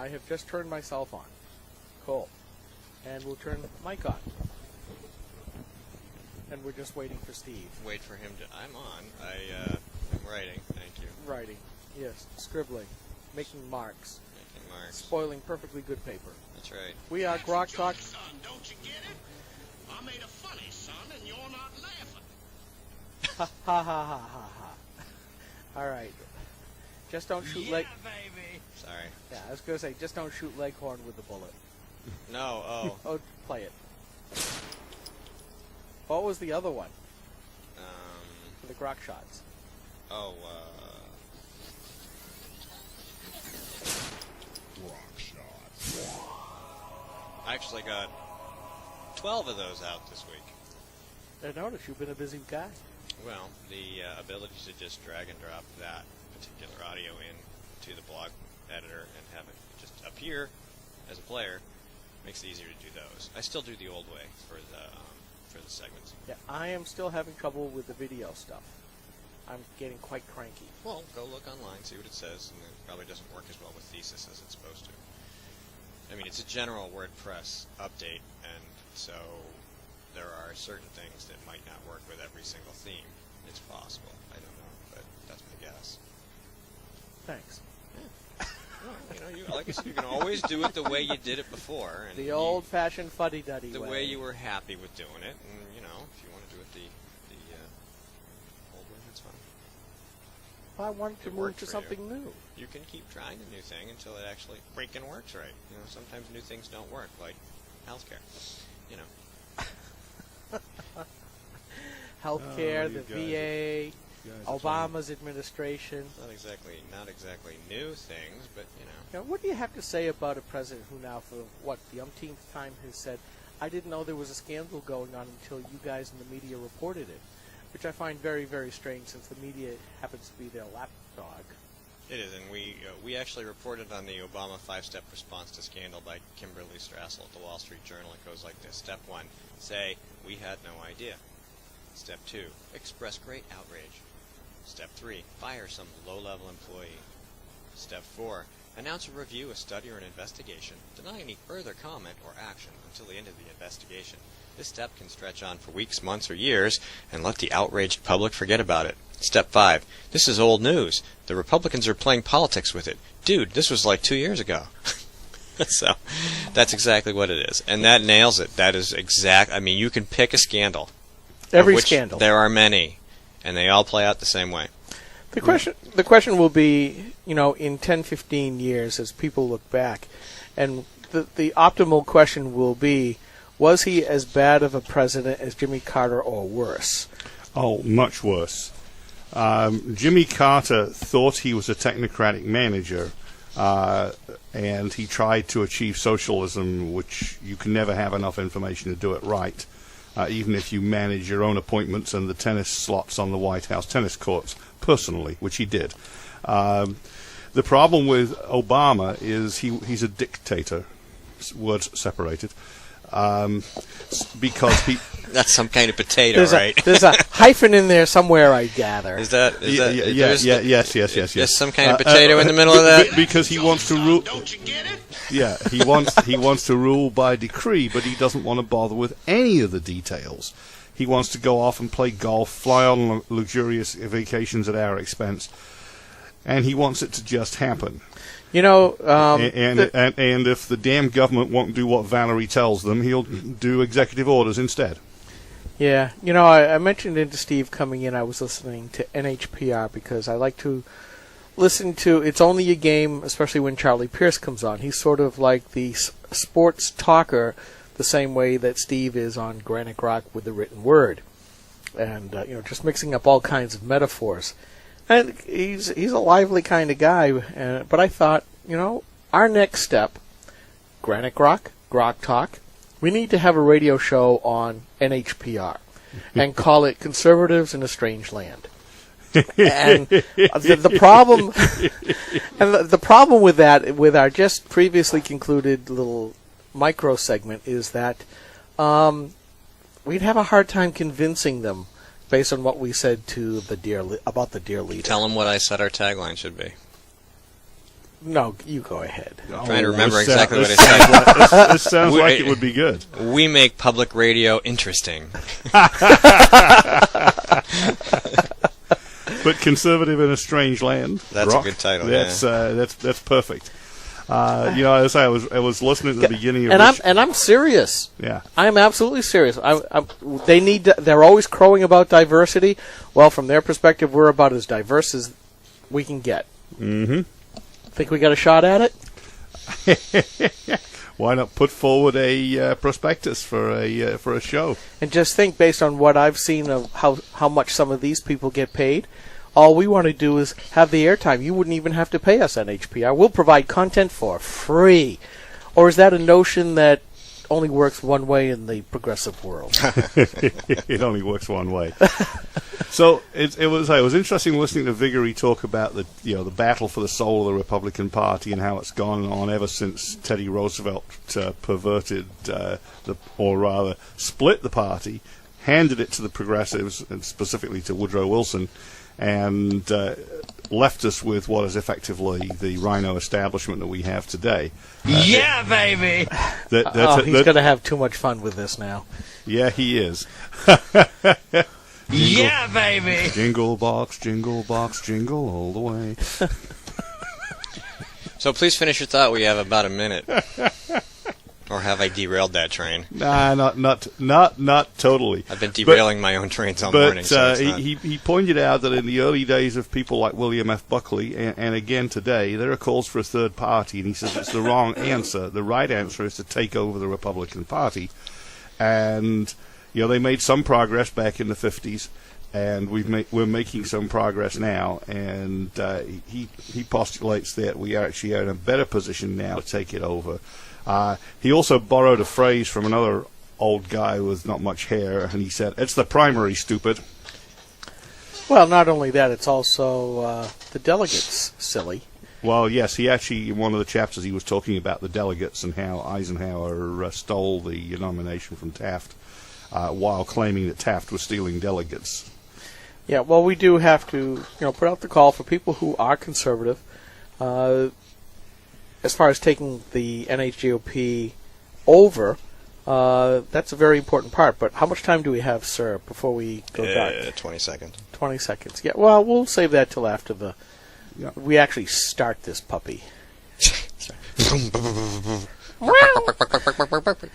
I have just turned myself on. Cool. And we'll turn the mic on. And we're just waiting for Steve. Wait for him to... I'm on. I'm writing. Thank you. Writing. Yes. Scribbling. Making marks. Making marks. Spoiling perfectly good paper. That's right. We are GrokTALK. Son, don't you get it? I made a funny, son, and you're not laughing. Ha ha ha ha ha ha. All right. Just don't shoot Baby. Sorry. Yeah, I was going to say, just don't shoot Leghorn with the bullet. No, oh. Oh, play it. What was the other one? For the Grok shots. Oh, Rock shots. I actually got 12 of those out this week. I noticed you've been a busy guy. Well, the ability to just drag and drop that particular audio into the blog editor and have it just appear as a player makes it easier to do those. I still do the old way for the segments. Yeah, I am still having trouble with the video stuff. I'm getting quite cranky. Well, go look online, see what it says, and it probably doesn't work as well with Thesis as it's supposed to. I mean, it's a general WordPress update, and so there are certain things that might not work with every single theme. It's possible. I don't know, but that's my guess. Thanks. Well, like I said, you can always do it the way you did it before. And The old-fashioned fuddy-duddy the way. way you were happy with doing it, and if you want to do it the old way, that's fine. I wanted to It move worked to for something new. You can keep trying a new thing until it actually freaking works right. Sometimes new things don't work, like healthcare. Healthcare, you the guys VA, are Obama's administration. Not exactly new things, but Now, what do you have to say about a president who now, for the umpteenth time, has said, "I didn't know there was a scandal going on until you guys in the media reported it," which I find very, very strange, since the media happens to be their lapdog. It is, and we actually reported on the Obama 5-step response to scandal by Kimberly Strassel at the Wall Street Journal. It goes like this: Step 1, say, we had no idea. Step 2, express great outrage. Step 3, fire some low-level employee. Step 4, announce a review, a study, or an investigation. Deny any further comment or action until the end of the investigation. This step can stretch on for weeks, months, or years, and let the outraged public forget about it. Step 5, this is old news. The Republicans are playing politics with it. Dude, this was like 2 years ago. So, that's exactly what it is. And that nails it. That is exact. I mean, you can pick a scandal. Every which scandal. There are many, and they all play out the same way. The question will be, in 10, 15 years, as people look back, and the optimal question will be, was he as bad of a president as Jimmy Carter or worse? Oh, much worse. Jimmy Carter thought he was a technocratic manager, and he tried to achieve socialism, which you can never have enough information to do it right, even if you manage your own appointments and the tennis slots on the White House tennis courts personally, which he did. The problem with Obama is he's a dictator, words separated, because he... That's some kind of potato, right? There's a hyphen in there somewhere, I gather. Is that yes. There's some kind of potato in the middle of that? Because he wants to rule... Don't you get it? Yeah, he wants to rule by decree, but he doesn't want to bother with any of the details. He wants to go off and play golf, fly on luxurious vacations at our expense, and he wants it to just happen. And if the damn government won't do what Valerie tells them, he'll do executive orders instead. Yeah, I mentioned to Steve coming in, I was listening to NHPR because I like to listen to It's Only a Game, especially when Charlie Pierce comes on. He's sort of like the sports talker, the same way that Steve is on Granite Grok with the written word. And, just mixing up all kinds of metaphors. And he's a lively kind of guy, but I thought, our next step, Granite Grok, GrokTALK, we need to have a radio show on NHPR and call it Conservatives in a Strange Land. And the problem with that, with our just previously concluded little micro segment, is that we'd have a hard time convincing them based on what we said to about the dear leader. Tell them what I said our tagline should be. No, you go ahead. I'm trying to remember this exactly what this it said. sounds like- this sounds like it would be good. We make public radio interesting. But conservative in a strange land. That's a Rock. good title, That's perfect. As I was listening to the beginning of I'm serious. yeah. I'm absolutely serious. They're always crowing about diversity. Well, from their perspective, we're about as diverse as we can get. Mm-hmm. Think we got a shot at it? Why not put forward a prospectus for a show? And just think, based on what I've seen of how much some of these people get paid, all we want to do is have the airtime. You wouldn't even have to pay us on HPR. We'll provide content for free. Or is that a notion that only works one way in the progressive world? It only works one way. So it was interesting listening to Viguerie talk about the battle for the soul of the Republican Party and how it's gone on ever since Teddy Roosevelt perverted or rather split the party, handed it to the progressives and specifically to Woodrow Wilson, and left us with what is effectively the rhino establishment that we have today. Yeah, baby! He's going to have too much fun with this now. Yeah, he is. Yeah, baby! Jingle box, jingle all the way. So please finish your thought. We have about a minute. Or have I derailed that train? Nah, not totally. I've been derailing my own trains all morning. So it's not... he pointed out that in the early days of people like William F. Buckley, and again today, there are calls for a third party, and he says it's the wrong answer. The right answer is to take over the Republican Party. And they made some progress back in the 50s, and we're making some progress now. And he postulates that we actually are in a better position now to take it over. He also borrowed a phrase from another old guy with not much hair, and he said, "It's the primary, stupid." Well, not only that, it's also the delegates, silly. Well, yes, he actually, in one of the chapters, he was talking about the delegates and how Eisenhower stole the nomination from Taft, while claiming that Taft was stealing delegates. Yeah, well, we do have to, put out the call for people who are conservative. As far as taking the NHGOP over, that's a very important part. But how much time do we have, sir, before we go dark? 20 seconds. 20 seconds. Yeah, well, we'll save that till after we actually start this puppy.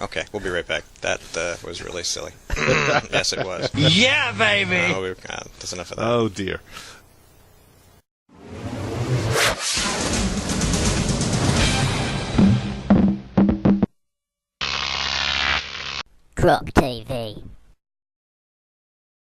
Okay, we'll be right back. That was really silly. Yes, it was. Yeah, baby! No, that's enough of that. Oh, dear. GrokTV.